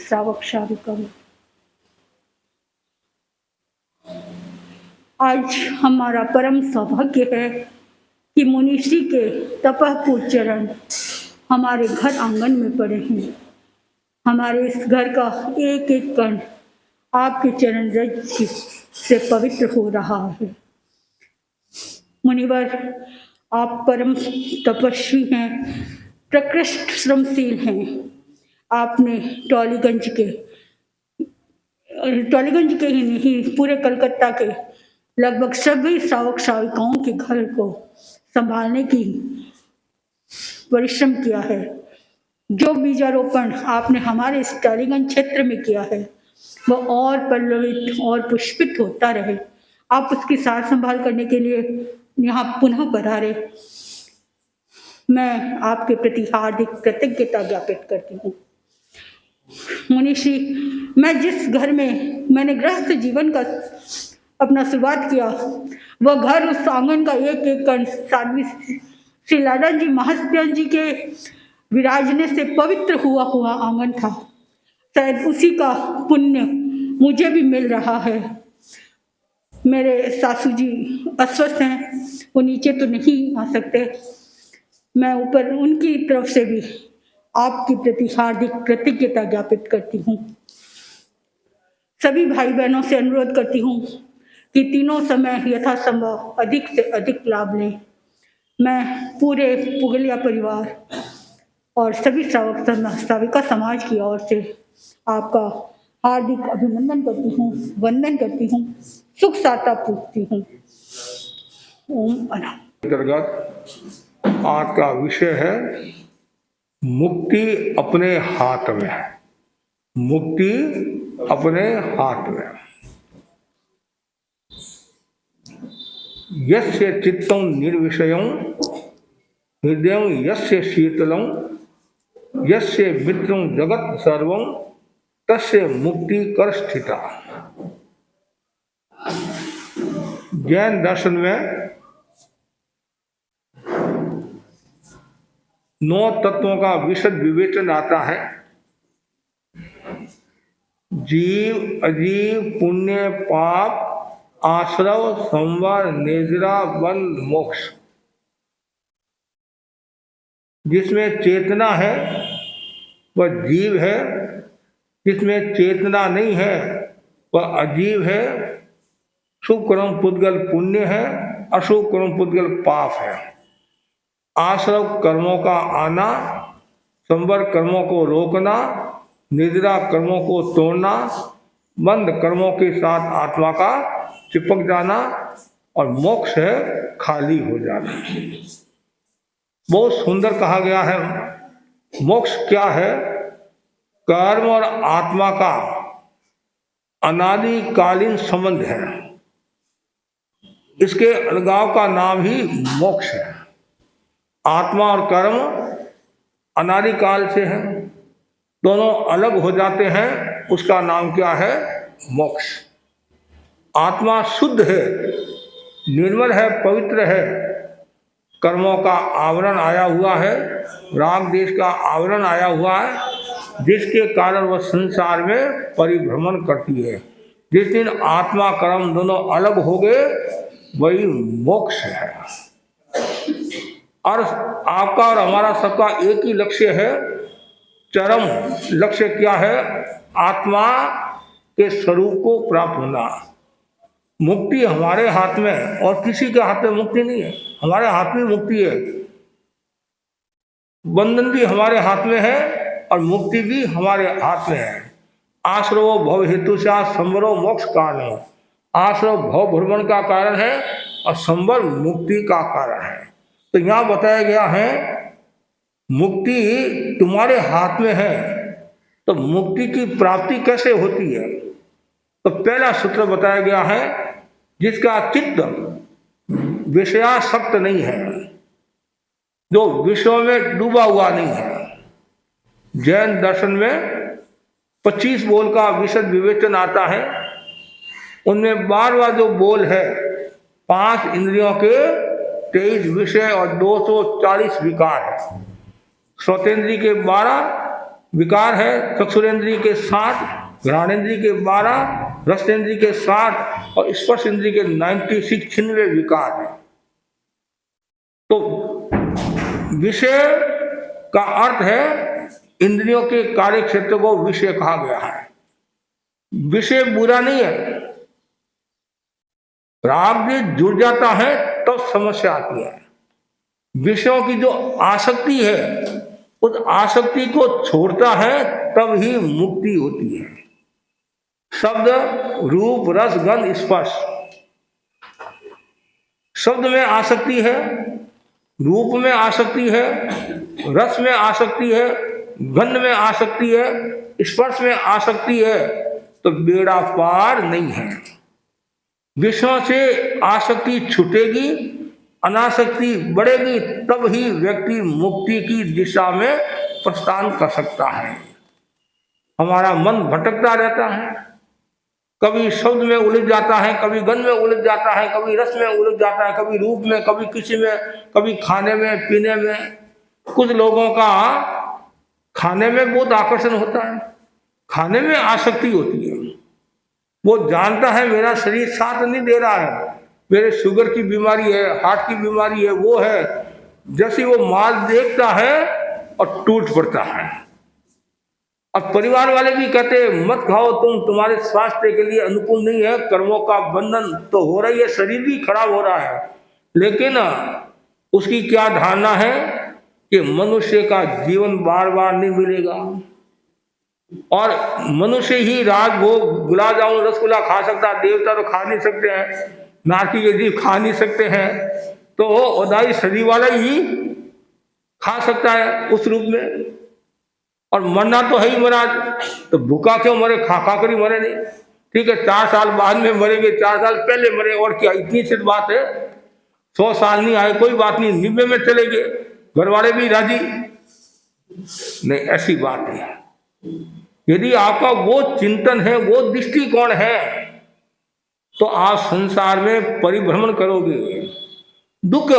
श्रावक श्राविकाओं, आज हमारा परम सौभाग्य है कि मुनिश्री के तपःपूर्ण चरण हमारे घर आंगन में पड़े हैं। हमारे इस घर का एक एक कण आपके चरण रज से पवित्र हो रहा है। मुनिवर, आप परम तपस्वी हैं, प्रकृष्ट श्रमशील हैं। आपने टॉलीगंज के ही नहीं, पूरे कलकत्ता के लगभग सभी श्रावक श्राविकाओं के घर को संभालने की परिश्रम किया है। जो बीजारोपण आपने हमारे इस टॉलीगंज क्षेत्र में किया है वह और पल्लवित और पुष्पित होता रहे। आप उसकी सार संभाल करने के लिए यहाँ पुनः पधारे। मैं आपके प्रति हार्दिक कृतज्ञता ज्ञापित करती हूँ। मुनिश्री, मैं जिस घर में मैंने गृहस्थ जीवन का अपना शुरुआत किया, वह घर उस आंगन का एक एक कण साध्वी श्री लाडा जी महात्मा जी के विराजने से पवित्र हुआ आंगन था। शायद उसी का पुण्य मुझे भी मिल रहा है। मेरे सासू जी अस्वस्थ हैं, वो नीचे तो नहीं आ सकते। मैं ऊपर उनकी तरफ से भी आपके प्रति हार्दिक कृतज्ञता ज्ञापित करती हूँ। सभी भाई बहनों से अनुरोध करती हूँ कि तीनों समय यथासंभव अधिक से अधिक लाभ लें। मैं पूरे पुगलिया परिवार और सभी श्राविका समाज की ओर से आपका हार्दिक अभिनंदन करती हूँ, वंदन करती हूँ, सुख साता पूछती हूँ। ओम अंतर्गत आज का विषय है मुक्ति अपने हाथ में है। मुक्ति अपने हाथ में। यस्य चित्तं निर्विषयं हृदयं यस्य शीतलं यस्य मित्रं जगत् सर्वं तस्य मुक्ति कर स्थिता। जैन दर्शन में 9 तत्वों का विशद विवेचन आता है। जीव, अजीव, पुण्य, पाप, आश्रव, संवर, निद्रा, बंध, मोक्ष। जिसमें चेतना है वह जीव है, जिसमें चेतना नहीं है वह अजीव है। शुभ कर्म पुद्गल पुण्य है, अशुभ कर्म पुद्गल पाप है। आश्रव कर्मों का आना, संवर कर्मों को रोकना, निद्रा कर्मों को तोड़ना, बंध कर्मों के साथ आत्मा का चिपक जाना, और मोक्ष है खाली हो जाना। बहुत सुंदर कहा गया है। मोक्ष क्या है? कर्म और आत्मा का अनादिकालीन संबंध है। इसके अलगाव का नाम ही मोक्ष है। आत्मा और कर्म अनादिकाल से है, दोनों अलग हो जाते हैं, उसका नाम क्या है? मोक्ष। आत्मा शुद्ध है, निर्मल है, पवित्र है। कर्मों का आवरण आया हुआ है, राग देश का आवरण आया हुआ है, जिसके कारण वह संसार में परिभ्रमण करती है। जिस दिन आत्मा कर्म दोनों अलग हो गए वही मोक्ष है। और आपका और हमारा सबका एक ही लक्ष्य है। चरम लक्ष्य क्या है? आत्मा के स्वरूप को प्राप्त होना। मुक्ति हमारे हाथ में, और किसी के हाथ में मुक्ति नहीं है। हमारे हाथ में मुक्ति है। बंधन भी हमारे हाथ में है और मुक्ति भी हमारे हाथ में है। आश्रव भव हेतु से संवरो मोक्ष कारण। आश्रव भव भ्रमण का कारण है और संवर मुक्ति का कारण है। तो यहाँ बताया गया है मुक्ति तुम्हारे हाथ में है। तो मुक्ति की प्राप्ति कैसे होती है? तो पहला सूत्र बताया गया है, जिसका चित्त विषयासक्त नहीं है, जो विषयों में डूबा हुआ नहीं है। जैन दर्शन में 25 बोल का विशद विवेचन आता है। उनमें 12वां जो बोल है, 5 इंद्रियों के 23 विषय और 240 विकार है। श्रोतेंद्री के 12, विकार है चक्षुरेंद्रिय के 60, घ्राणेंद्रिय के 12, रसनेंद्रिय के 60 और स्पर्श इंद्रिय के 96 96 विकार है। तो विषय का अर्थ है इंद्रियों के कार्य क्षेत्र को विषय कहा गया है। विषय बुरा नहीं है, राग भी जुड़ जाता है तब समस्या आती है। विषयों की जो आसक्ति है उस आसक्ति को छोड़ता है तब ही मुक्ति होती है। शब्द, रूप, रस, गंध, स्पर्श, शब्द में आसक्ति है, रूप में आसक्ति है, रस में आसक्ति है, गंध में आसक्ति है, स्पर्श में आसक्ति है, तो बेड़ा पार नहीं है। विषयों से आसक्ति छूटेगी, अनासक्ति बढ़ेगी, तब ही व्यक्ति मुक्ति की दिशा में प्रस्थान कर सकता है। हमारा मन भटकता रहता है, कभी शब्द में उलझ जाता है, कभी गंध में उलझ जाता है, कभी रस में उलझ जाता है, कभी रूप में, कभी किसी में, कभी खाने में, पीने में। कुछ लोगों का खाने में बहुत आकर्षण होता है, खाने में आसक्ति होती है। वो जानता है मेरा शरीर साथ नहीं दे रहा है, मेरे शुगर की बीमारी है, हार्ट की बीमारी है, वो है। जैसे वो माल देखता है और टूट पड़ता है। अब परिवार वाले भी कहते हैं मत खाओ तुम, तुम्हारे स्वास्थ्य के लिए अनुकूल नहीं है, कर्मों का बंधन तो हो रही है, शरीर भी खराब हो रहा है। लेकिन उसकी क्या धारणा है कि मनुष्य का जीवन बार बार नहीं मिलेगा और मनुष्य ही राज भोग, गुलाब जामुन, रसगुल्ला खा सकता है, देवता तो खा नहीं सकते हैं, नारकी के जीव खा नहीं सकते हैं, तो उदाई शरीर वाला ही खा सकता है उस रूप में। और मरना तो है ही महाराज, तो भूखा क्यों मरे, खा खा कर ही मरे नहीं। ठीक है 4 साल बाद में मरेंगे, 4 साल पहले मरे, और क्या इतनी सी बात है। 100 साल नहीं आए कोई बात नहीं, 90 में चले गए, घर वाले भी राजी नहीं, ऐसी बात है। यदि आपका वो चिंतन है, वो दृष्टिकोण है, तो आप संसार में परिभ्रमण करोगे, दुख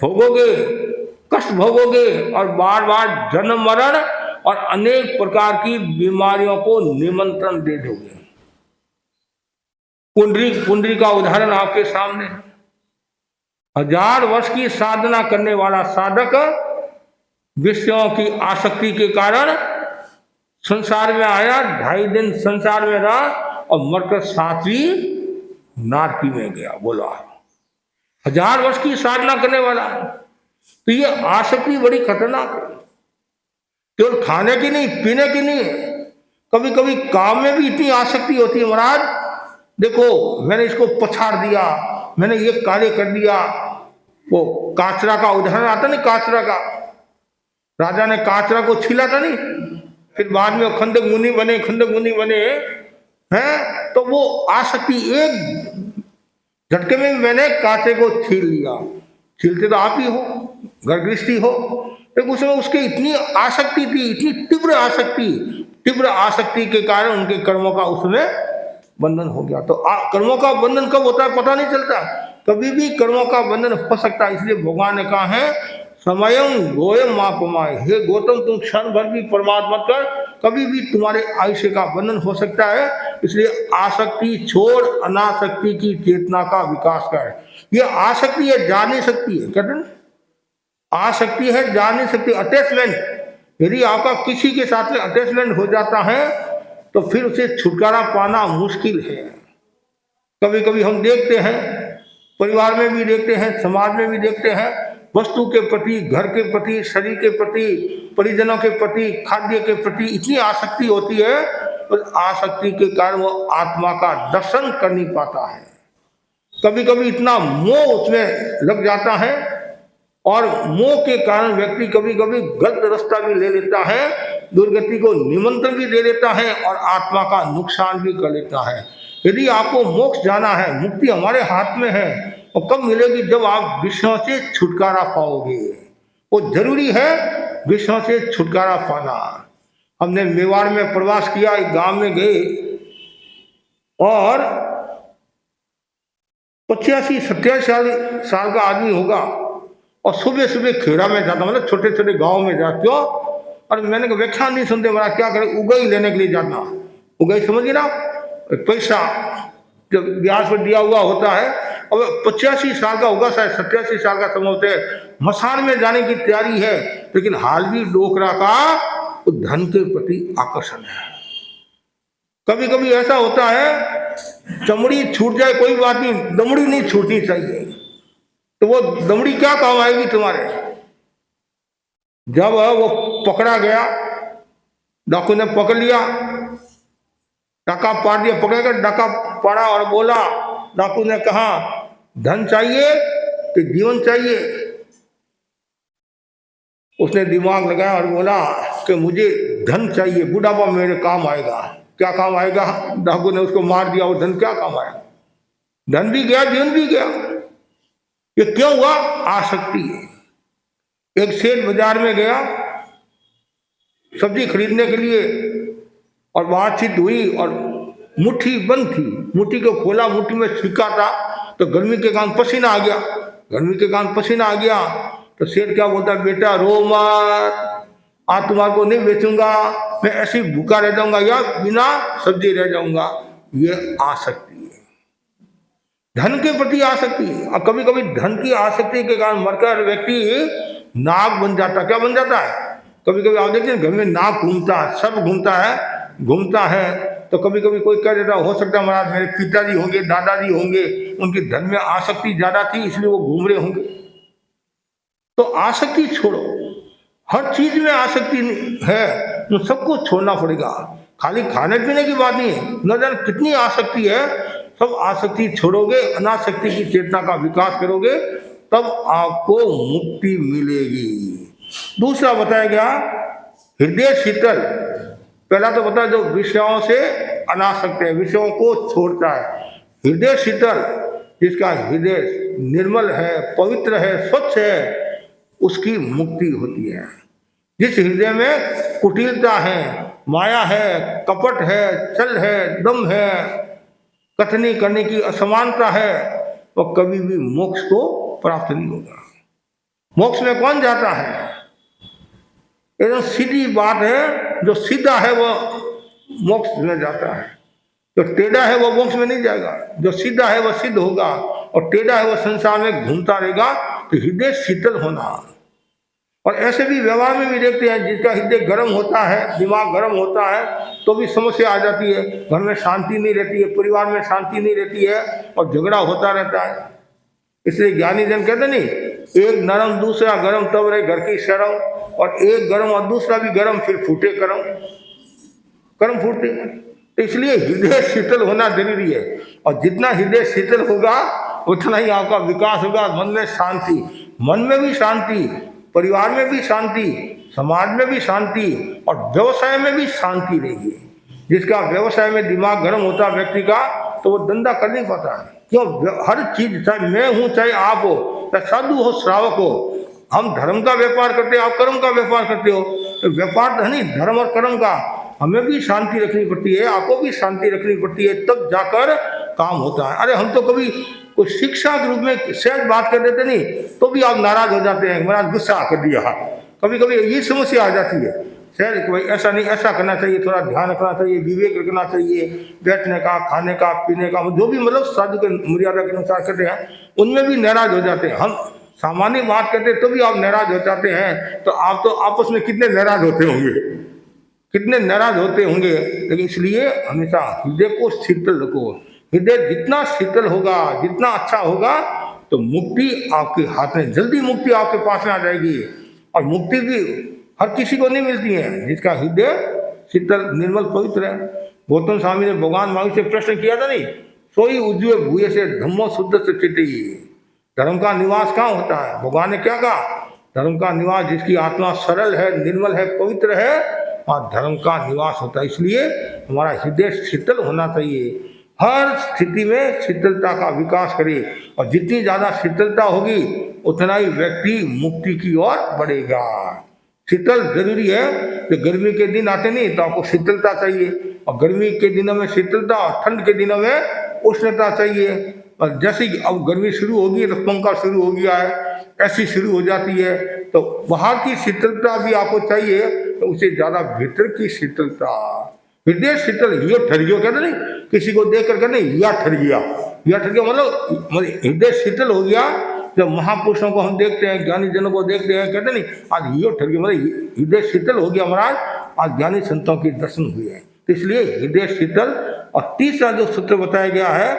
भोगोगे, कष्ट भोगोगे और बार बार जन्म मरण और अनेक प्रकार की बीमारियों को निमंत्रण दे दोगे। पुंडरी का उदाहरण आपके सामने है। 1000 वर्ष की साधना करने वाला साधक विषयों की आसक्ति के कारण संसार में आया, 2.5 दिन संसार में रहा और मरकर 7वीं नारकी में गया। बोला 1000 वर्ष की साधना करने वाला, तो ये आसक्ति बड़ी खतरनाक है। केवल खाने की नहीं, पीने की नहीं, कभी कभी काम में भी इतनी आसक्ति होती है महाराज। देखो मैंने इसको पछाड़ दिया, मैंने ये कार्य कर दिया। वो काचरा का उदाहरण आता नहीं, काचरा का, राजा ने काचरा को छीला था नहीं, फिर बाद में खंडक मुनि बने, खंडक मुनि बने हैं, तो वो आसक्ति एक झटके में मैंने कांचे को छील लिया। छीलते तो आप ही हो, घर गृहस्थी हो, लेकिन उसमें उसके इतनी आसक्ति थी, इतनी तीव्र आसक्ति के कारण उनके कर्मों का उसमें बंधन हो गया। तो कर्मों का बंधन कब होता है पता नहीं चलता, कभी भी कर्मों का बंधन हो सकता है। इसलिए भगवान ने कहा है समयम गोयम माँ कमाए, हे गौतम तुम क्षण भर भी प्रमाद मत कर, कभी भी तुम्हारे आयुष्य का बंधन हो सकता है। इसलिए आसक्ति छोड़, अनासक्ति की चेतना का विकास कर। ये आसक्ति है, जा नहीं सकती है, कहते हैं आसक्ति है, जा नहीं सकती। अटैचमेंट, यदि आपका किसी के साथ में अटैचमेंट हो जाता है तो फिर उसे छुटकारा पाना मुश्किल है। कभी कभी हम देखते हैं, परिवार में भी देखते हैं, समाज में भी देखते हैं, वस्तु के प्रति, घर के प्रति, शरीर के प्रति, परिजनों के प्रति, खाद्य के प्रति इतनी आसक्ति होती है, और आसक्ति के कारण वो आत्मा का दर्शन कर नहीं पाता है। कभी कभी इतना मोह उसमें लग जाता है, और मोह के कारण व्यक्ति कभी कभी गलत रास्ता भी ले लेता है, दुर्गति को निमंत्रण भी दे देता है और आत्मा का नुकसान भी कर लेता है। यदि आपको मोक्ष जाना है, मुक्ति हमारे हाथ में है, और कब मिलेगी, जब आप विषयों से छुटकारा पाओगे। वो जरूरी है विषयों से छुटकारा पाना। हमने मेवाड़ में प्रवास किया, एक गांव में गए और 85-87 साल का आदमी होगा, और सुबह सुबह खेड़ा में जाता, मतलब छोटे छोटे गांव में जाते हो, और मैंने कहा व्याख्यान नहीं सुनते महाराज, क्या करें, उगई लेने के लिए जाना। उगई समझिए ना, पैसा जब ब्याज पर दिया हुआ होता है। अब 85 साल का होगा, शायद 87 साल का समय होते हैं, मसान में जाने की तैयारी है, लेकिन हाल भी डोकरा का धन के प्रति आकर्षण है। कभी कभी ऐसा होता है, चमड़ी छूट जाए कोई बात नहीं, दमड़ी नहीं छूटनी चाहिए। तो वो दमड़ी क्या काम आएगी तुम्हारे? जब वो पकड़ा गया, डाकू ने पकड़ लिया, डाका पाड़ दिया, पकड़ेगा, डाका पड़ा और बोला, डाकू ने कहा धन चाहिए कि जीवन चाहिए? उसने दिमाग लगाया और बोला कि मुझे धन चाहिए, बुढ़ापा मेरे काम आएगा। क्या काम आएगा? डाकू ने उसको मार दिया, और धन क्या काम आएगा? धन भी गया, जीवन भी गया। ये क्यों हुआ? आसक्ति है। एक सेठ बाजार में गया सब्जी खरीदने के लिए, और बातचीत हुई और मुट्ठी बंद थी। मुट्ठी को खोला, मुट्ठी में सिक्का था, तो गर्मी के कारण पसीना आ गया। गर्मी के कारण पसीना आ गया तो सेठ क्या बोलता, बेटा रो मत, आज तुम्हारे को नहीं बेचूंगा, मैं ऐसे ही भूखा रह जाऊंगा या बिना सब्जी रह जाऊंगा। ये आसक्ति है, धन के प्रति आसक्ति है। और कभी कभी धन की आसक्ति के कारण मरकर व्यक्ति नाग बन जाता। क्या बन जाता है? कभी कभी आप देखते हैं घर में नाग घूमता है, सब घूमता है। तो कभी कभी कोई कह देता, हो सकता है महाराज मेरे पिताजी होंगे, दादाजी होंगे, उनकी धन में आसक्ति ज्यादा थी इसलिए वो घूम रहे होंगे। तो आसक्ति छोड़ो, हर चीज में आसक्ति है तो सबको छोड़ना पड़ेगा। खाली खाने पीने की बात नहीं है, न जाने कितनी आसक्ति है। सब आसक्ति छोड़ोगे, अनासक्ति की चेतना का विकास करोगे, तब आपको मुक्ति मिलेगी। दूसरा बताया गया हृदय शीतल। पहला तो बता, जो विषयों से अनासक्त है, विषयों को छोड़ता है। हृदय शीतल, जिसका हृदय निर्मल है, पवित्र है, स्वच्छ है, उसकी मुक्ति होती है। जिस हृदय में कुटिलता है, माया है, कपट है, छल है, दम है, कथनी करने की असमानता है, वह कभी भी मोक्ष को प्राप्त नहीं होगा। मोक्ष में कौन जाता है? एकदम सीधी बात है, जो सीधा है वह मोक्ष में जाता है, जो टेढ़ा है वह मोक्ष में नहीं जाएगा। जो सीधा है वह सिद्ध होगा, और टेढ़ा है वह संसार में घूमता रहेगा। तो हृदय शीतल होना। और ऐसे भी व्यवहार में भी देखते हैं, जिसका हृदय गर्म होता है, दिमाग गर्म होता है, तो भी समस्या आ जाती है। घर में शांति नहीं रहती है, परिवार में शांति नहीं रहती है, और झगड़ा होता रहता है। इसलिए ज्ञानी जन कहते नहीं, एक नरम दूसरा गरम तब रहे घर की शर्म, और एक गरम और दूसरा भी गरम फिर फूटे कर्म फूटते। तो इसलिए हृदय शीतल होना जरूरी है। और जितना हृदय शीतल होगा उतना ही आपका विकास होगा। मन में शांति, मन में भी शांति, परिवार में भी शांति, समाज में भी शांति, और व्यवसाय में भी शांति रहेगी। जिसका व्यवसाय में दिमाग गर्म होता है व्यक्ति का, तो वो धंधा कर नहीं पाता है। क्यों? हर चीज, चाहे मैं हूं चाहे आप हो, चाहे साधु हो श्रावक हो, हम धर्म का व्यापार करते हैं, आप कर्म का व्यापार करते हो। तो व्यापार तो नहीं, धर्म और कर्म का हमें भी शांति रखनी पड़ती है, आपको भी शांति रखनी पड़ती है, तब जाकर काम होता है। अरे हम तो कभी कोई शिक्षा के रूप में सहज बात कर देते नहीं, तो भी आप नाराज हो जाते हैं, महाराज गुस्सा कर दिया। कभी कभी ये समस्या आ जाती है सहज कि भाई ऐसा नहीं, ऐसा करना चाहिए, थोड़ा ध्यान रखना चाहिए, विवेक रखना चाहिए, बैठने का, खाने का, पीने का, जो भी मतलब साधु के मर्यादा के अनुसार करते हैं, उनमें भी नाराज हो जाते हैं। हम सामान्य बात करते तो भी आप नाराज हो जाते हैं। तो आप तो आपस में कितने नाराज होते होंगे, कितने नाराज होते होंगे। लेकिन इसलिए हमेशा हृदय को शीतल रखो। हृदय जितना शीतल होगा, जितना अच्छा होगा, तो मुक्ति आपके हाथ में, जल्दी मुक्ति आपके पास में आ जाएगी। और मुक्ति भी हर किसी को नहीं मिलती है जिसका हृदय शीतल, निर्मल, पवित्र है। गौतम स्वामी ने भगवान महावीर से प्रश्न किया था नहीं, सोई उज्ज्वल भूये से धम्मो शुद्ध से चिटी। धर्म का निवास कहाँ होता है? भगवान ने क्या कहा? धर्म का निवास जिसकी आत्मा सरल है, निर्मल है, पवित्र है, वहाँ धर्म का निवास होता है। इसलिए हमारा हृदय शीतल होना चाहिए। हर स्थिति में शीतलता का विकास करे, और जितनी ज्यादा शीतलता होगी उतना ही व्यक्ति मुक्ति की ओर बढ़ेगा। शीतल जरूरी है। तो गर्मी के दिन आते नहीं तो आपको शीतलता चाहिए, और गर्मी के दिनों में शीतलता, और ठंड के दिनों में उष्णता चाहिए। और जैसे कि अब गर्मी शुरू होगी तो पंखा शुरू हो गया है, ऐसी शुरू हो जाती है, तो बाहर की शीतलता भी आपको चाहिए, उसे ज्यादा भीतर की शीतलता। हृदय शीतल यो ठरियो कहते नहीं, किसी को देख कर कहते या ठर गया, या ठर गया मतलब हृदय शीतल हो गया। जब महापुरुषों को हम देखते हैं, ज्ञानी जनों को देखते हैं, कहते नहीं आज यो ठर गया मतलब हृदय शीतल हो गया महाराज, आज ज्ञानी संतों के दर्शन हुए हैं। तो इसलिए हृदय शीतल। और तीसरा जो सूत्र बताया गया है,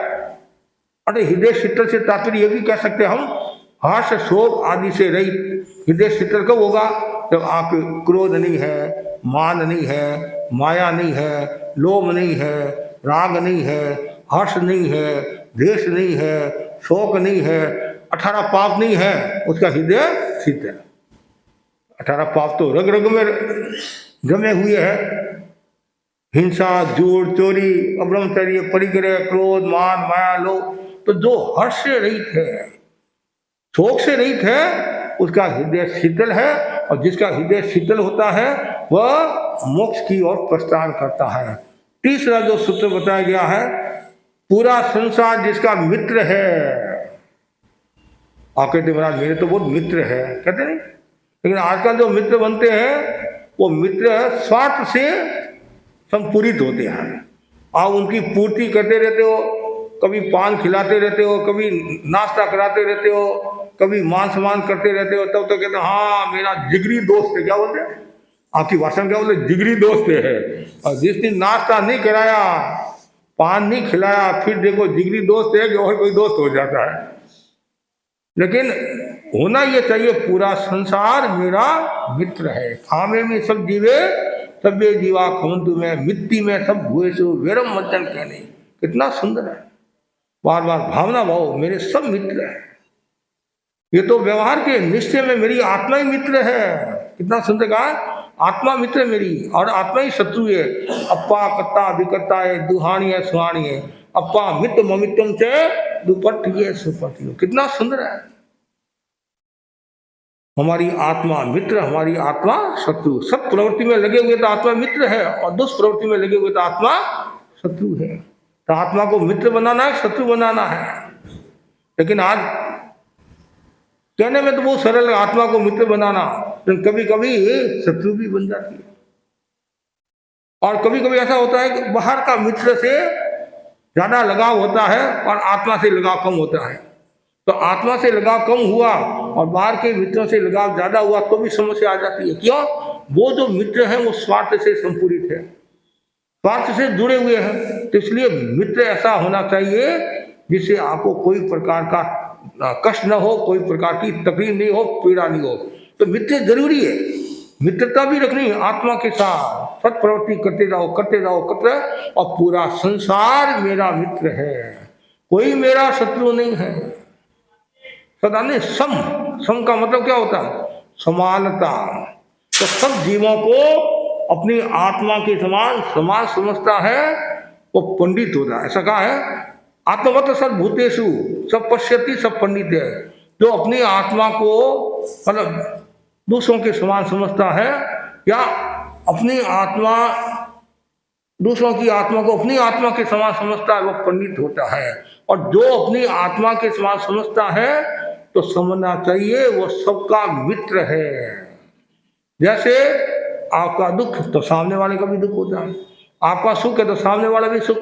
अरे हृदय शीतल से तात्पर्य ये भी कह सकते हैं हम, हर्ष शोक आदि से रहित। हृदय शीतल कब होगा? जब आप क्रोध नहीं है, मान नहीं है, माया नहीं है, लोभ नहीं है, राग नहीं है, हर्ष नहीं है, द्वेष नहीं है, शोक नहीं है, 18 पाप नहीं है, उसका हृदय शीतल। 18 पाप तो रग रग में जमे हुए हैं, हिंसा, झूठ, चोरी, अब्रह्मचर्य, परिग्रह, क्रोध, मान, माया, लोभ। तो जो हर्ष से रहित है, शोक से रहित है, उसका हृदय शीतल है। और जिसका हृदय शीतल होता है वह मोक्ष की ओर प्रस्थान करता है। तीसरा जो सूत्र बताया गया है, पूरा संसार जिसका मित्र है। आप कहते महाराज मेरे तो बहुत मित्र है, कहते नहीं, लेकिन आजकल जो मित्र बनते हैं वो मित्र स्वार्थ से संपूरित होते हैं। आप उनकी पूर्ति करते रहते हो, कभी पान खिलाते रहते हो, कभी नाश्ता कराते रहते हो, कभी मान सम्मान करते रहते हो, तब तो कहते हो हाँ मेरा जिगरी दोस्त है। क्या बोलते हैं आपकी भाषा में? क्या बोलते? जिगरी दोस्त है। और जिस दिन नाश्ता नहीं कराया, पान नहीं खिलाया, फिर देखो जिगरी दोस्त है कि और कोई दोस्त हो जाता है। लेकिन होना ये चाहिए पूरा संसार मेरा मित्र है। खामे में सब जीवे तब्बे जीवा खमंतु में, मिट्टी में सब भूए सो वेरम मज्जन कहने। कितना सुंदर है, बार बार भावना भाव मेरे सब मित्र है। ये तो व्यवहार के निश्चय में मेरी आत्मा ही मित्र है। कितना सुंदर कहा, आत्मा मित्र मेरी और आत्मा ही शत्रु है। अप्पा कत्ता विकर्ता है, दुहानी है सुहानी है, अप्पा मित्र ममित्रम से दुपट्टी सुपट्टी। कितना सुंदर है, हमारी आत्मा मित्र, हमारी आत्मा शत्रु। सब प्रवृत्ति में लगे हुए तो आत्मा मित्र है, और दुष्प्रवृत्ति में लगे हुए तो आत्मा शत्रु है। तो आत्मा को मित्र बनाना है, शत्रु बनाना है। लेकिन आज कहने में तो बहुत सरल है आत्मा को मित्र बनाना, लेकिन कभी कभी शत्रु भी बन जाती है। और कभी कभी ऐसा होता है कि बाहर का मित्र से ज्यादा लगाव होता है और आत्मा से लगाव कम होता है। तो आत्मा से लगाव कम हुआ और बाहर के मित्रों से लगाव ज्यादा हुआ तो भी समस्या आ जाती है। क्यों? वो जो मित्र है वो स्वार्थ से संपूरित है, स्वार्थ से जुड़े हुए हैं। तो इसलिए मित्र ऐसा होना चाहिए जिससे आपको कोई प्रकार का कष्ट न हो, कोई प्रकार की तकलीफ नहीं हो, पीड़ा नहीं हो। तो मित्र जरूरी है, मित्रता भी रखनी आत्मा के साथ। सत प्रवृत्ति करते जाओ, करते जाओ, करते, और पूरा संसार मेरा मित्र है, कोई मेरा शत्रु नहीं है। सदा ने सम का मतलब क्या होता है? समानता। तो सब जीवों को अपनी आत्मा के समान समझता है, वो पंडित होता है। ऐसा कहा है, आत्मवत सर्वभूतेषु सब पश्यति सब पंडित है। जो अपनी आत्मा को मतलब दूसरों के समान समझता है, या अपनी आत्मा दूसरों की आत्मा को अपनी आत्मा के समान समझता है, वो पंडित होता है। और जो अपनी आत्मा के समान समझता है तो समझना चाहिए वो सबका मित्र है। जैसे आपका दुख तो सामने वाले का भी दुख होता है, आपका सुख है तो सामने वाला भी सुख,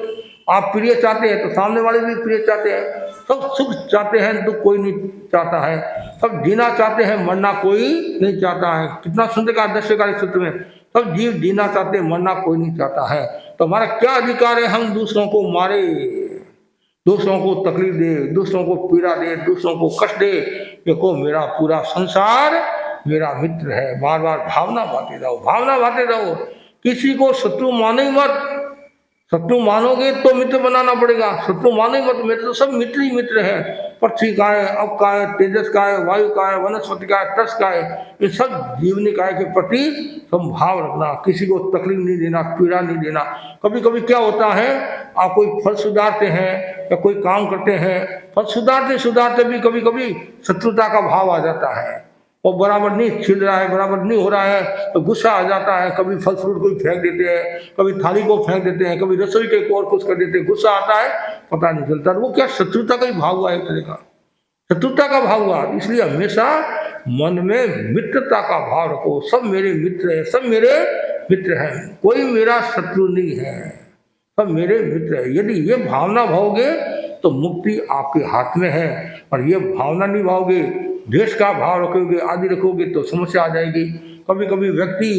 आप प्रिय चाहते हैं तो सामने वाले भी प्रिय चाहते हैं। सब सुख चाहते हैं, दुख कोई नहीं चाहता है। सब जीना चाहते हैं, मरना कोई नहीं चाहता है। कितना सुंदर का दृश्यकारी सूत्र में, सब जीव जीना चाहते हैं, मरना कोई नहीं चाहता है। तो हमारा क्या अधिकार है हम दूसरों को मारे, दूसरों को तकलीफ दे, दूसरों को पीड़ा दे, दूसरों को कष्ट दे? देखो मेरा पूरा संसार मेरा मित्र है। बार बार भावना बांटे जाओ, भावना बांटे जाओ। किसी को शत्रु मानो ही मत। शत्रु मानोगे तो मित्र बनाना पड़ेगा, शत्रु मानो ही मत। मेरे तो सब मित्र ही मित्र है। पक्षी का है, अब का है, तेजस का है, वायु का है, वनस्पति का है, तस का है, ये सब जीवनी काय के प्रति संभाव रखना, किसी को तकलीफ नहीं देना, पीड़ा नहीं देना। कभी कभी क्या होता है, आप कोई फल सुधारते हैं या कोई काम करते हैं, फल सुधारते सुधारते भी कभी कभी शत्रुता का भाव आ जाता है, और बराबर नहीं छिल रहा है, बराबर नहीं हो रहा है, तो गुस्सा आ जाता है। कभी फल फ्रूट को फेंक देते हैं, कभी थाली को फेंक देते हैं, कभी रसोई के और कुछ कर देते हैं। गुस्सा आता है, पता नहीं चलता। वो क्या शत्रुता का ही भाव हुआ, एक तरह का शत्रुता का भाव हुआ। इसलिए हमेशा मन में मित्रता का भाव रखो। सब मेरे मित्र हैं, सब मेरे मित्र हैं, कोई मेरा शत्रु नहीं है, सब मेरे मित्र है। यदि ये भावना भाओगे तो मुक्ति आपके हाथ में है। और ये भावना नहीं भाओगे, द्वेष का भाव रखोगे, आदि रखोगे तो समस्या आ जाएगी। कभी कभी व्यक्ति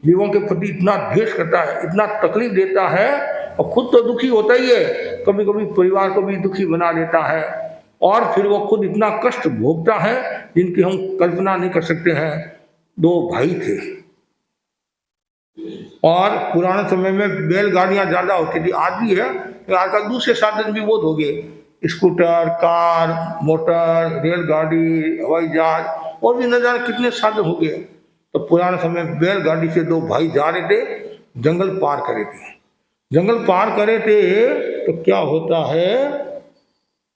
जीवों के प्रति इतना द्वेष करता है, इतना तकलीफ देता है, और खुद तो दुखी होता ही है, कभी कभी परिवार को भी दुखी बना देता है, और फिर वो खुद इतना कष्ट भोगता है जिनकी हम कल्पना नहीं कर सकते हैं। दो भाई थे, और पुराने समय में बैलगाड़ियां ज्यादा होती थी, आज भी है, तो आजकल दूसरे साधन भी बहुत हो गए, स्कूटर, कार, मोटर, रेलगाड़ी, हवाई जहाज, और भी न जाने कितने साधन हो गए। तो पुराने समय में बैलगाड़ी से दो भाई जा रहे थे, जंगल पार करे थे। जंगल पार करे थे तो क्या होता है,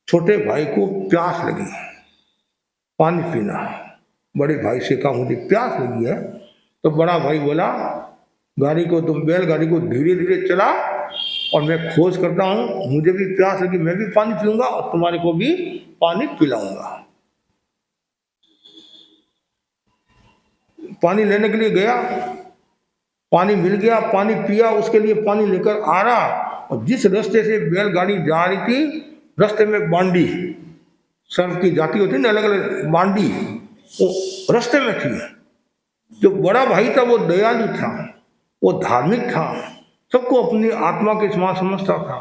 छोटे भाई को प्यास लगी, पानी पीना है। बड़े भाई से कहा मुझे प्यास लगी है। तो बड़ा भाई बोला, गाड़ी को तुम बैलगाड़ी को धीरे धीरे चला, और मैं खोज करता हूँ, मुझे भी प्यास लगी, मैं भी पानी पीऊंगा और तुम्हारे को भी पानी पिलाऊंगा। पानी लेने के लिए गया, पानी मिल गया, पानी पिया, उसके लिए पानी लेकर आ रहा, और जिस रास्ते से बैलगाड़ी जा रही थी, रास्ते में बांडी, सर्फ की जाति होती ना अलग अलग, बांडी वो रास्ते में थी। जो बड़ा भाई था वो दयालु था, वो धार्मिक था, सबको अपनी आत्मा के समान समझता था,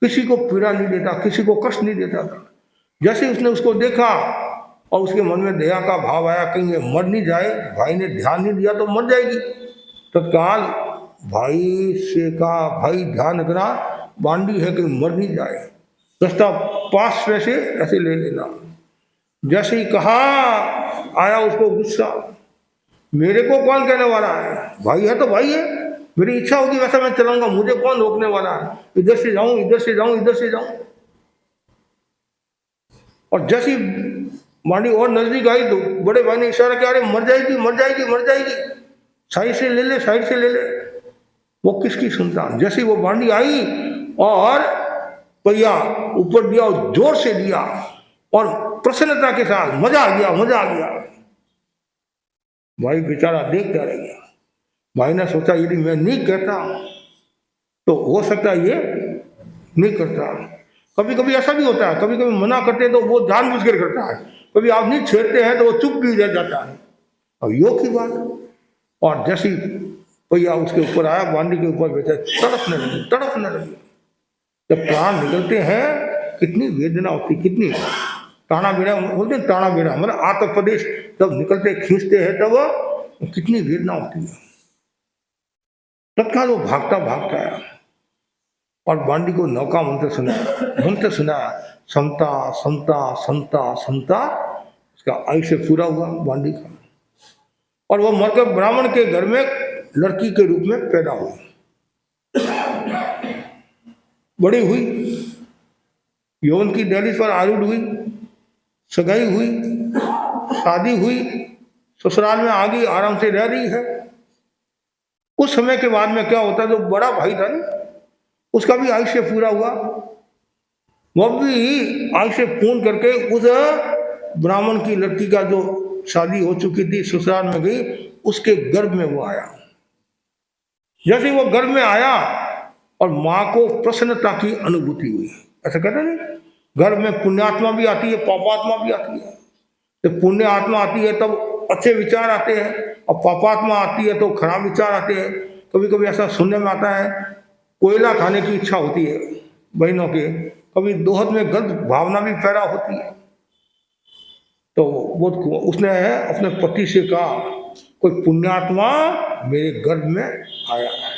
किसी को पीड़ा नहीं देता, किसी को कष्ट नहीं देता था। जैसे उसने उसको देखा और उसके मन में दया का भाव आया, कहीं ये मर नहीं जाए, भाई ने ध्यान नहीं दिया तो मर जाएगी। तत्काल भाई से कहा, भाई ध्यान रखना, बांडी है कहीं मर नहीं जाए, रास्ता पास में से ऐसे ले लेना। जैसे ही कहा, आया उसको गुस्सा, मेरे को कौन कहने वाला है, भाई है तो भाई है, मेरी इच्छा होगी वैसा मैं चलाऊंगा, मुझे कौन रोकने वाला है, इधर से जाऊं, इधर से जाऊं, इधर से जाऊं। और जैसी मांडी और नजदीक आई तो बड़े भाई ने इशारा किया, अरे मर जाएगी, मर जाएगी, मर जाएगी, साइड से ले ले, साइड से ले ले। वो किसकी सुनता। जैसे वो बांडी आई और पहिया ऊपर दिया और जोर से दिया, और प्रसन्नता के साथ, मजा आ गया, मजा आ गया। भाई बेचारा देखता रह गया। भाई ने सोचा, यदि मैं नहीं कहता तो हो सकता है ये नहीं करता। कभी कभी ऐसा भी होता है, कभी कभी मना करते तो वो जानबूझ कर करता है, कभी आप नहीं छेड़ते हैं तो वो चुप भी रह जाता है। और योग की बात। और जैसी पहिया उसके ऊपर आया, बांडी के ऊपर बैठा, तड़पने लगी, तड़पने लगी। जब प्राण निकलते हैं कितनी वेदना होती, कितनी ताना बेड़ा बोलते हैं, ताना बेड़ा मतलब आत्मोपदेश जब निकलते खींचते हैं तब कितनी वेदना होती है। तत्काल वो भागता भागता आया और बांडी को नौका मंत्र सुनाया, समता समता समता समता। उसका आयुष्य पूरा हुआ बांडी का, और वो मरकर ब्राह्मण के घर में लड़की के रूप में पैदा हुई, बड़ी हुई, यौवन की दहलीज पर आरूढ़ हुई, सगाई हुई, शादी हुई, ससुराल में आ गई, आराम से रह रही है। कुछ समय के बाद में क्या होता है, जो बड़ा भाई था ना, उसका भी आयुष्य पूरा हुआ। वह भी आयुष्य पूर्ण करके उस ब्राह्मण की लड़की का जो शादी हो चुकी थी, ससुराल में गई, उसके गर्भ में वो आया। जैसे वो गर्भ में आया और माँ को प्रसन्नता की अनुभूति हुई। ऐसा कहते हैं ना, गर्भ में पुण्यात्मा भी आती है, पापात्मा भी आती है। जब पुण्य आत्मा आती है तब अच्छे विचार आते हैं, और पापात्मा आती है तो खराब विचार आते हैं। कभी कभी ऐसा सुनने में आता है, कोयला खाने की इच्छा होती है बहनों के, कभी दोहत में गलत भावना भी पैदा होती है। तो वो उसने अपने पति से कहा, कोई पुण्यात्मा मेरे गर्भ में आया है,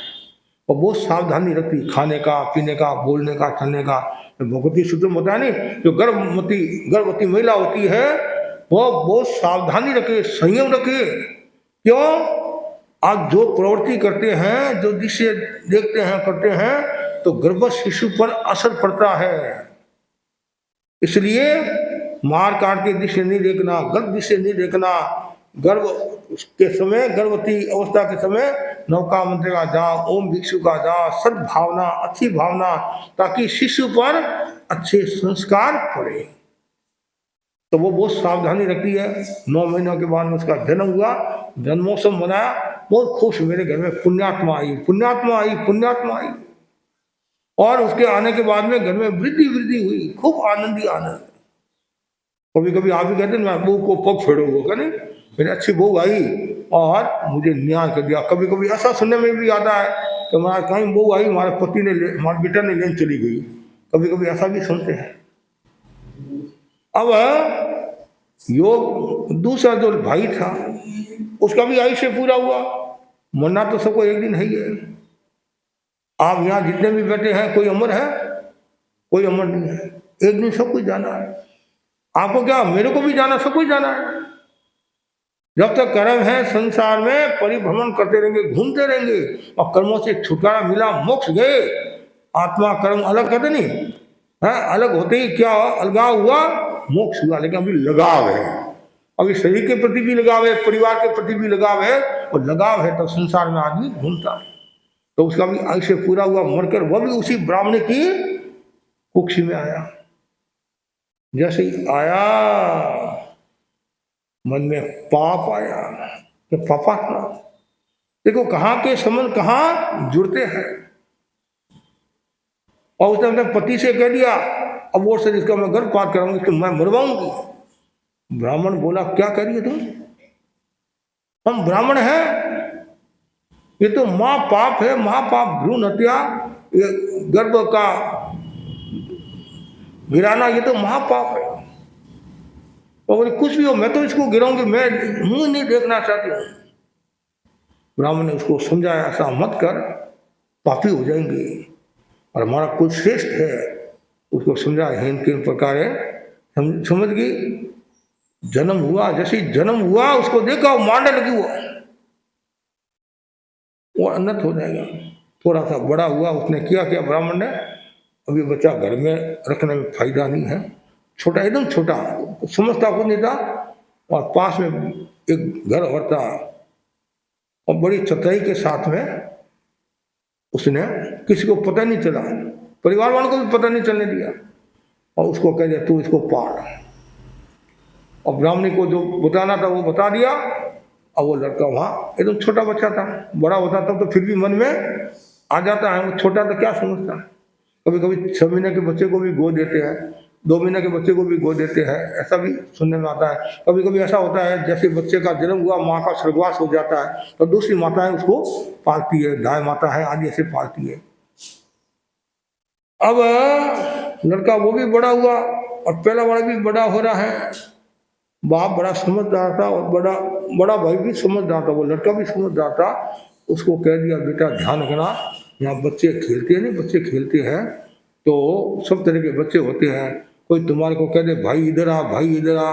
और बहुत सावधानी रखती, खाने का, पीने का, बोलने का, चलने का। भगवती सूत्र में बताया नहीं, जो गर्भवती महिला होती है वो बहुत सावधानी रखे, संयम रखे। क्यों? आप जो प्रवृत्ति करते हैं, जो दृश्य देखते हैं, करते हैं, तो गर्भ शिशु पर असर पड़ता है। इसलिए मार काट के दृश्य नहीं देखना, गलत दृश्य नहीं देखना। गर्भ के समय, गर्भवती अवस्था के समय नौका मंत्र का जाप, ओम भिक्षु का जाप, सद्भावना, अच्छी भावना, ताकि शिशु पर अच्छे संस्कार पड़े। तो वो बहुत सावधानी रखती है। 9 महीनों के बाद में उसका जन्म हुआ, जन्मोत्सव मनाया, बहुत खुश, मेरे घर में पुण्यात्मा आई, पुण्यात्मा आई, पुण्यात्मा आई। और उसके आने के बाद में घर में वृद्धि वृद्धि हुई, खूब आनंद ही आनंद। कभी कभी आप भी कहते हैं मैं बहू को पग फेरोगे, कहने मेरी अच्छी बहू आई और मुझे न्याय कर दिया। कभी कभी ऐसा सुनने में भी आता है कि हमारा कहीं बहू आई, हमारे पति ने हमारे बेटा ने लेन चली गई, कभी कभी ऐसा भी सुनते हैं। अब योग दूसरा जो भाई था उसका भी आयुष्य पूरा हुआ, मरना तो सबको एक दिन है ही है। आप यहाँ जितने भी बैठे हैं, कोई अमर है? कोई अमर नहीं है, एक दिन सब कुछ जाना है। आपको क्या, मेरे को भी जाना, सब कुछ जाना है। जब तक कर्म है संसार में परिभ्रमण करते रहेंगे, घूमते रहेंगे, और कर्मों से छुटकारा मिला, मोक्ष गए। आत्मा कर्म अलग करते नहीं है, अलग होते ही क्या अलगाव हुआ, मोक्ष हुआ। लेकिन अभी लगाव है, अभी शरीर के प्रति भी लगाव है, परिवार के प्रति भी लगाव है, और लगाव है तो संसार में आदमी घूमता है। तो उसका भी आयुष्य पूरा हुआ, मरकर वह भी उसी ब्राह्मण की कुक्षी में आया। जैसे ही आया मन में पाप आया कि पापात्मा, देखो कहाँ के संबंध कहाँ जुड़ते हैं। और उसने अपने पति से कह दिया अब वो से इसका मैं गर्भपात कराऊंगी, इसको मैं मरवाऊंगी। ब्राह्मण बोला क्या कह रही है तुम, हम ब्राह्मण हैं, ये तो महापाप है, महापाप, भ्रूण हत्या, ये गर्भ का गिराना, ये तो महापाप है। और बोले कुछ भी हो, मैं तो इसको गिराऊंगी, मैं मुंह नहीं देखना चाहती हूँ। ब्राह्मण ने उसको समझाया ऐसा मत कर, पापी हो जाएंगे, और हमारा कुल श्रेष्ठ है। उसको समझाया हेन किन प्रकार है, समझ गई। जन्म हुआ, जैसे जन्म हुआ उसको देखा वो मारने लगी, वो अनर्थ हो जाएगा। थोड़ा सा बड़ा हुआ, उसने किया क्या ब्राह्मण ने, अभी बच्चा घर में रखने में फायदा नहीं है, छोटा, एकदम छोटा, समझता कुछ नहीं था। और पास में एक घर और था, और बड़ी चतुराई के साथ में उसने, किसी को पता नहीं चला, परिवार वालों को भी पता नहीं चलने दिया, और उसको कह दिया तू इसको पाल। और ब्राह्मणी को जो बताना था वो बता दिया। और वो लड़का वहाँ, एकदम छोटा बच्चा था, बड़ा होता तब तो फिर भी मन में आ जाता है, वो छोटा तो क्या समझता है। कभी कभी 6 महीने के बच्चे को भी गोद देते हैं, 2 महीने के बच्चे को भी गोद देते हैं, ऐसा भी सुनने में आता है। कभी कभी ऐसा होता है जैसे बच्चे का जन्म हुआ, माँ का स्वर्गवास हो जाता है, तो दूसरी माताएं उसको पालती है, गाय माता है आदि ऐसे पालती है। अब लड़का वो भी बड़ा हुआ, और पहला वाला भी बड़ा हो रहा है। बाप बड़ा समझदार था, और बड़ा भाई भी समझदार था, वो लड़का भी समझदार था। उसको कह दिया बेटा ध्यान रखना, यहाँ बच्चे खेलते हैं, नहीं बच्चे खेलते हैं तो सब तरह के बच्चे होते हैं। कोई तुम्हारे को कह दे भाई इधर आ, भाई इधर आ,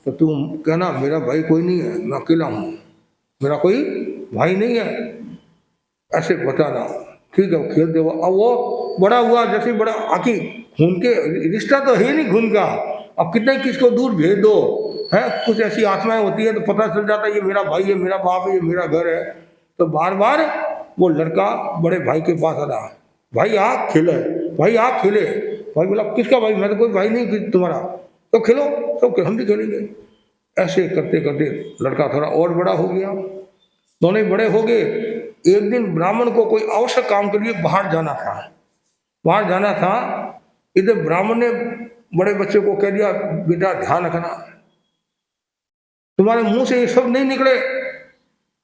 तो तुम कहना मेरा भाई कोई नहीं है, मैं अकेला हूँ, मेरा कोई भाई नहीं है, ऐसे बताना। ठीक है, वो खेलते हुआ। अब वो बड़ा हुआ, जैसे बड़ा आखिर खून के रिश्ता तो है नहीं खून का, अब कितने किसको दूर भेज दो है, कुछ ऐसी आत्माएं होती है तो पता चल जाता है ये मेरा भाई है, मेरा बाप है, ये मेरा घर है। तो बार बार वो लड़का बड़े भाई के पास आ रहा, भाई आप खेले, भाई आप खेले। भाई बोला किसका भाई, मैं तो कोई भाई नहीं तुम्हारा, तो खेलो, सब हम भी खेलेंगे। ऐसे करते करते लड़का थोड़ा और बड़ा हो गया, दोनों ही बड़े हो गए। एक दिन ब्राह्मण को कोई आवश्यक काम के लिए बाहर जाना था। इधर ब्राह्मण ने बड़े बच्चे को कह दिया बेटा ध्यान रखना, तुम्हारे मुंह से ये सब नहीं निकले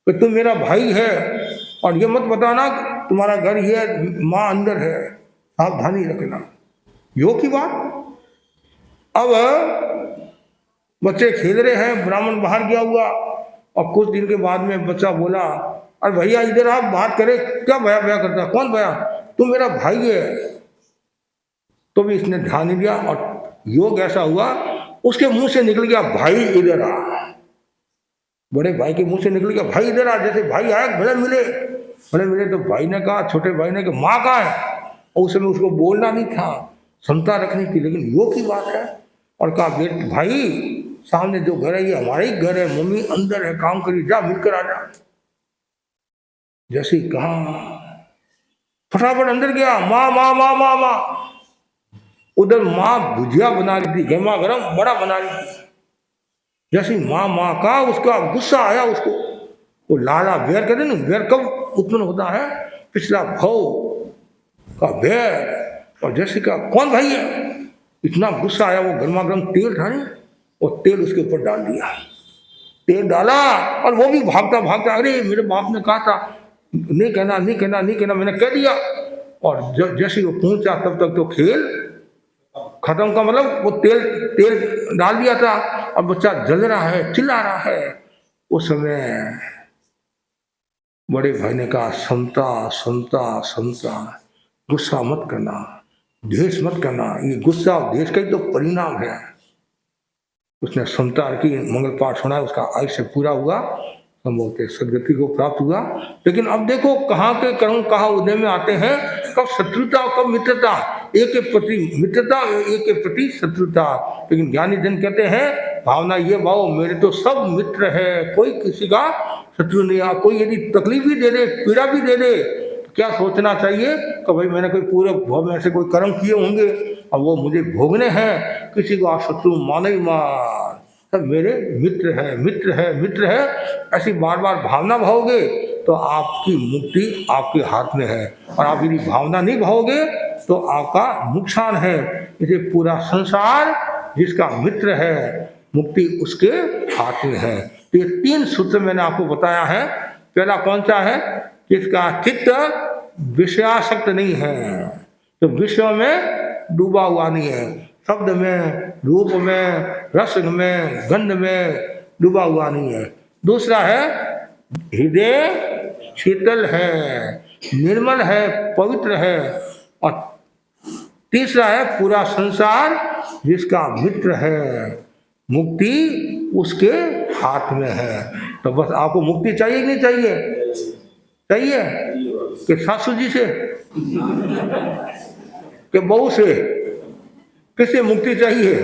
कि तुम मेरा भाई है, और ये मत बताना तुम्हारा घर ही है, माँ अंदर है, सावधानी रखना। यो की बात। अब बच्चे खेल रहे हैं, ब्राह्मण बाहर गया हुआ, और कुछ दिन के बाद में बच्चा बोला अरे भैया इधर आप बात करे, क्या भया भया करता, कौन भया, तुम मेरा भाई है। तो भी इसने ध्यान नहीं दिया, और योग ऐसा हुआ उसके मुंह से निकल गया भाई इधर आ, बड़े भाई के मुंह से निकल गया भाई इधर आ। जैसे भाई आया भले मिले तो भाई ने कहा, छोटे भाई ने कहा माँ कहाँ है, और उस समय उसको बोलना नहीं था, क्षमता रखनी थी, लेकिन योग की बात है। और कहा बेट भाई सामने जो घर है ये हमारे ही घर है, मम्मी अंदर है, काम करी, जा मिलकर आ जा। जैसे ही कहा फटाफट अंदर गया, माँ माँ माँ माँ माँ। उधर माँ भुजिया बना रही थी, गर्मा गर्म बड़ा बना रही थी, जैसी माँ का उसका गुस्सा आया उसको, वो लाला वैर कहते ना, वैर कब उत्पन्न होता है? पिछला भव का वैर। और जैसे का कौन भाई है, इतना गुस्सा आया, वो गर्मा गर्म तेल था नहीं, और तेल उसके ऊपर डाल दिया, तेल डाला, और वो भी भागता भागता, अरे मेरे बाप ने कहा था नहीं कहना नहीं कहना नहीं कहना, मैंने कह दिया। और जैसे वो पहुंचा तब तक तो खेल खत्म का मतलब वो तेल तेल डाल दिया था, और बच्चा जल रहा है, चिल्ला रहा है। उस समय बड़े भाई ने कहा, समता समता समता, गुस्सा मत करना, द्वेष मत करना, ये गुस्सा और द्वेष का ही तो परिणाम है। उसने समता की मंगल पाठ सुना, उसका आयुष्य पूरा हुआ, संभवतः सदगति को प्राप्त हुआ। लेकिन अब देखो कहाँ के कर्म कहाँ उदय में आते हैं, कब शत्रुता और कब मित्रता, एक के प्रति मित्रता, एक के प्रति शत्रुता। लेकिन ज्ञानी जन कहते हैं भावना ये भाव, मेरे तो सब मित्र है, कोई किसी का शत्रु नहीं आ। कोई यदि तकलीफ भी दे दे, पीड़ा भी दे दे, तो क्या सोचना चाहिए कि भाई मैंने कोई पूरे भाव में ऐसे कोई कर्म किए होंगे और वो मुझे भोगने हैं, किसी को आप शत्रु मानो ही मान, सब मेरे मित्र है मित्र है मित्र है। ऐसी बार बार भावना भाओगे तो आपकी मुक्ति आपके हाथ में है, और आप यदि भावना नहीं भाओगे तो आपका नुकसान है। इसे पूरा संसार जिसका मित्र है, मुक्ति उसके हाथ में है। तो ये 3 सूत्र मैंने आपको बताया है। पहला कौन सा है? जिसका चित्त विषयासक्त नहीं है, तो विषय में डूबा हुआ नहीं है, शब्द में, रूप में, रस में, गंध में डूबा हुआ नहीं है। दूसरा है हृदय शीतल है, निर्मल है, पवित्र है। और तीसरा है पूरा संसार जिसका मित्र है, मुक्ति उसके हाथ में है। तो बस आपको मुक्ति चाहिए कि नहीं चाहिए? चाहिए कि सासू जी से, कि बहू से, किससे मुक्ति चाहिए?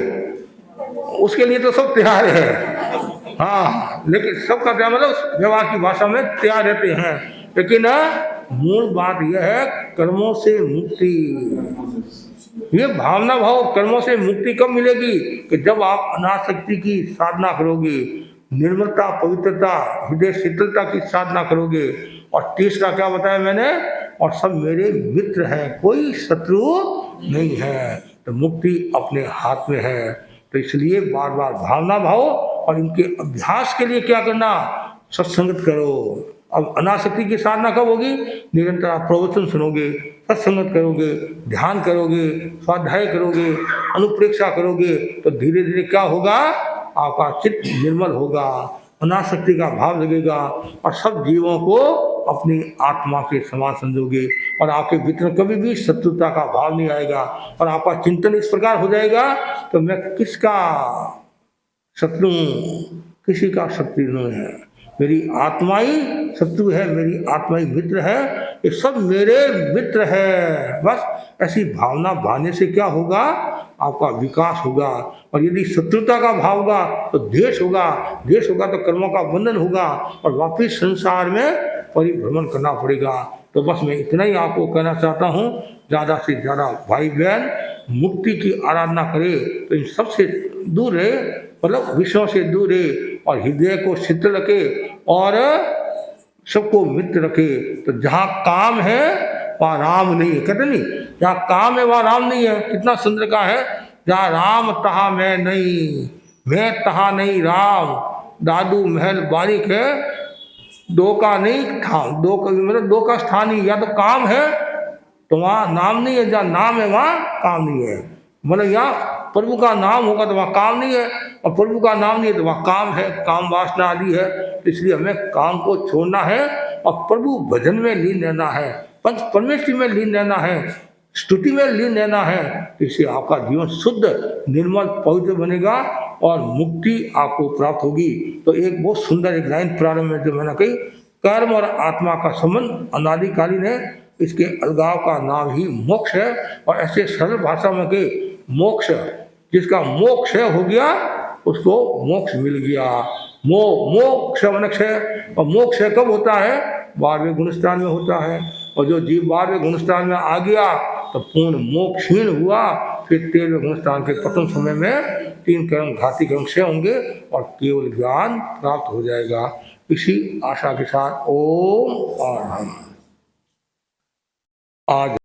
उसके लिए तो सब तैयार है, हाँ, लेकिन सबका क्या मतलब व्यवहार की भाषा में तैयार रहते हैं। लेकिन मूल बात यह है कर्मों से मुक्ति। ये भावना भाव कर्मों से मुक्ति कब मिलेगी? कि जब आप अनासक्ति की साधना करोगे, निर्मलता, पवित्रता, हृदय शीतलता की साधना करोगे। और तीसरा क्या बताया मैंने? और सब मेरे मित्र हैं, कोई शत्रु नहीं है। तो मुक्ति अपने हाथ में है। तो इसलिए बार बार भावना भाव, और इनके अभ्यास के लिए क्या करना? सत्संगत करो। अब अनासक्ति की साधना कब होगी? निरंतर आप प्रवचन सुनोगे, सत्संगत करोगे, ध्यान करोगे, स्वाध्याय करोगे, अनुप्रेक्षा करोगे, तो धीरे धीरे क्या होगा? आपका चित्त निर्मल होगा, अनासक्ति का भाव लगेगा, और सब जीवों को अपनी आत्मा के समान समझोगे, और आपके भीतर कभी भी शत्रुता का भाव नहीं आएगा। और आपका चिंतन इस प्रकार हो जाएगा तो मैं किसका शत्रु, किसी का शत्रु नहीं है, मेरी आत्मा ही शत्रु है, मेरी आत्मा ही मित्र है, ये सब मेरे मित्र है। बस ऐसी भावना भाने से क्या होगा? आपका विकास होगा। और यदि शत्रुता का भाव होगा तो द्वेष होगा, द्वेष होगा तो कर्मों का बंधन होगा, और वापिस संसार में परिभ्रमण करना पड़ेगा। तो बस मैं इतना ही आपको कहना चाहता हूँ, ज़्यादा से ज़्यादा भाई बहन मुक्ति की आराधना करे, तो इन सबसे दूर रहे, मतलब विषयों से दूर रहे, और हृदय को शीतल रखे, और सबको मित्र रखे। तो जहाँ काम है वहाँ राम नहीं है, कहते नहीं, जहाँ काम है वहाँ राम नहीं है। कितना सुंदर का है, जहाँ राम तहाँ मैं नहीं, मैं तहाँ नहीं राम, दादू महल बारिक है, दो का नहीं था, दो का मतलब दो का स्थान ही, या तो काम है तो वहाँ नाम नहीं है, जहाँ नाम है वहाँ काम नहीं है। मतलब यहाँ प्रभु का नाम होगा तो वहाँ काम नहीं है, और प्रभु का नाम नहीं है तो वहाँ काम है, काम वासना आदि है। इसलिए हमें काम को छोड़ना है और प्रभु भजन में लीन रहना है, पंच परमेश्वरी में लीन रहना है, स्तुति में लीन रहना है। इससे आपका जीवन शुद्ध, निर्मल, पवित्र बनेगा और मुक्ति आपको प्राप्त होगी। तो एक बहुत सुंदर एक लाइन प्रारंभ में जो मैंने कही, कर्म और आत्मा का संबंध अनादिकालीन है, इसके अलगाव का नाम ही मोक्ष है। और ऐसे सरल भाषा में के मोक्ष, जिसका मोक्ष हो गया उसको मोक्ष मिल गया। मोक्ष मनक्ष है, और मोक्ष कब होता है? 12वें गुणस्थान में होता है। और जो जीव 12वें गुणस्थान में आ गया तो पूर्ण मोक्षहीन हुआ, फिर तेल व गुण स्नान के प्रथम समय में 3 कर्म घाती कर्म से होंगे और केवल ज्ञान प्राप्त हो जाएगा। इसी आशा के साथ ओम और हम आज